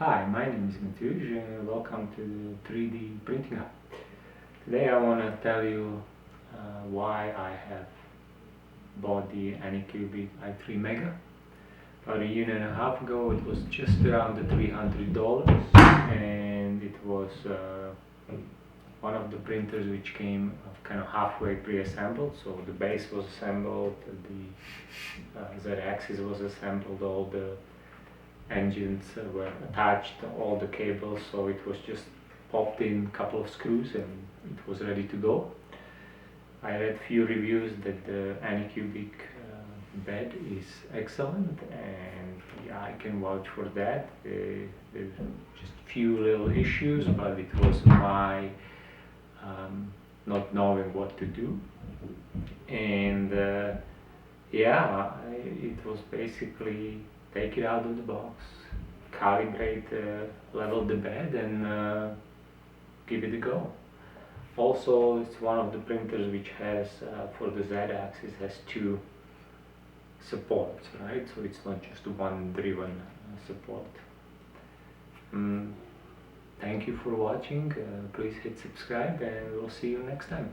Hi, my name is Matuj. Welcome to 3D Printing Hub. Today I want to tell you why I have bought the Anycubic i3 Mega. About a year and a half ago it was just around the $300, and it was one of the printers which came kind of halfway pre-assembled. So the base was assembled, the Z-axis was assembled, all the engines were attached, all the cables, so it was just popped in a couple of screws and it was ready to go. I read few reviews that the Anycubic bed is excellent, and yeah, I can vouch for that. There's just few little issues, but it was my not knowing what to do, and yeah, it was basically take it out of the box, calibrate, level the bed, and give it a go. Also, it's one of the printers which has, for the Z-axis, has two supports, right? So it's not just one driven support. Thank you for watching. Please hit subscribe, and we'll see you next time.